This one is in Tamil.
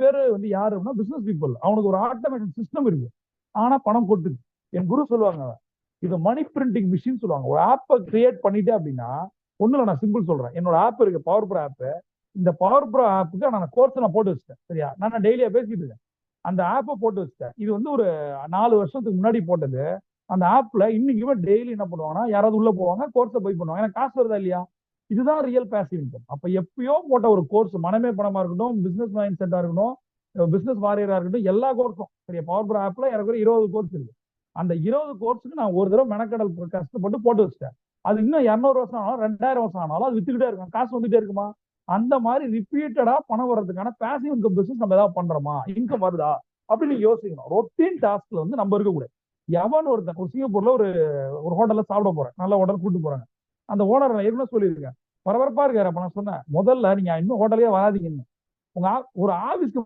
பேரு வந்து யாரு அப்படின்னா பிசினஸ் பீப்புள். அவனுக்கு ஒரு ஆட்டோமேஷன் சிஸ்டம் இருக்கு. ஆனா பணம் கொட்டுது. என் குரு சொல்லுவாங்க, இது மணி பிரிண்டிங் மிஷின் சொல்லுவாங்க. ஒரு ஆப்பை கிரியேட் பண்ணிட்டே அப்படின்னா, ஒண்ணு இல்ல, நான் சிம்பிள் சொல்றேன். என்னோட ஆப் இருக்கு, பவர் ப்ரோ ஆப். இந்த பவர் ப்ரோ ஆப்புக்கு நான் கோர்ஸ் நான் போட்டு வச்சிட்டேன். சரியா, நான் டெய்லியா பேசிட்டு இருக்கேன். அந்த ஆப்பை போட்டு வச்சிட்டேன். இது வந்து ஒரு 4 வருஷத்துக்கு முன்னாடி போட்டது. அந்த ஆப்ல இன்னைக்குமே டெய்லி என்ன பண்ணுவாங்கன்னா, யாராவது உள்ள போவாங்க, கோர்ஸை போய் பண்ணுவாங்க. எனக்கு காசு வருதா இல்லையா? இதுதான் ரியல் பேசிவ் இன்கம். அப்ப எப்பயோ போட்ட ஒரு கோர்ஸ், மனமே பணமா இருக்கட்டும், பிசினஸ் மைண்ட் செட்டா இருக்கட்டும், பிசினஸ் வாரியரா இருக்கட்டும், எல்லா கோர்ஸும் சரியா, பவர் ப்ரோ ஆப்ல எனக்கு ஒரு 20 கோர்ஸ் இருக்கு. அந்த 20 கோர்ஸுக்கு நான் ஒரு தடவை மெனக்கடல் கஷ்டப்பட்டு போட்டு வச்சிட்டேன். அது இன்னும் 200 வருஷம் ஆனாலும் 2000 வருஷம் ஆனாலும் அது வித்துக்கிட்டே இருக்கும், காசு வந்துட்டே இருக்குமா? அந்த மாதிரி ரிப்பீட்டடா பணம் வர்றதுக்கான பேசிவ் இன்கம் பிசினஸ் நம்ம ஏதாவது பண்றோமா, இன்கம் வருதா அப்படின்னு நீங்க யோசிக்கணும். ரொட்டீன் டாஸ்க்ல வந்து நம்ம இருக்கக்கூடாது. எவன் ஒருத்தன் ஒரு சிங்கப்பூர்ல ஒரு ஒரு ஹோட்டல்ல சாப்பிட போறேன், நல்ல ஹோட்டல் கூட்டு போறாங்க. அந்த ஓனர் நான் ஏற்கனவே சொல்லியிருக்கேன், பரபரப்பா இருக்காரு. அப்ப நான் சொன்னேன், முதல்ல நீங்க இன்னும் ஹோட்டலே வராதீங்கன்னு. உங்க ஒரு ஆபீஸ்க்கு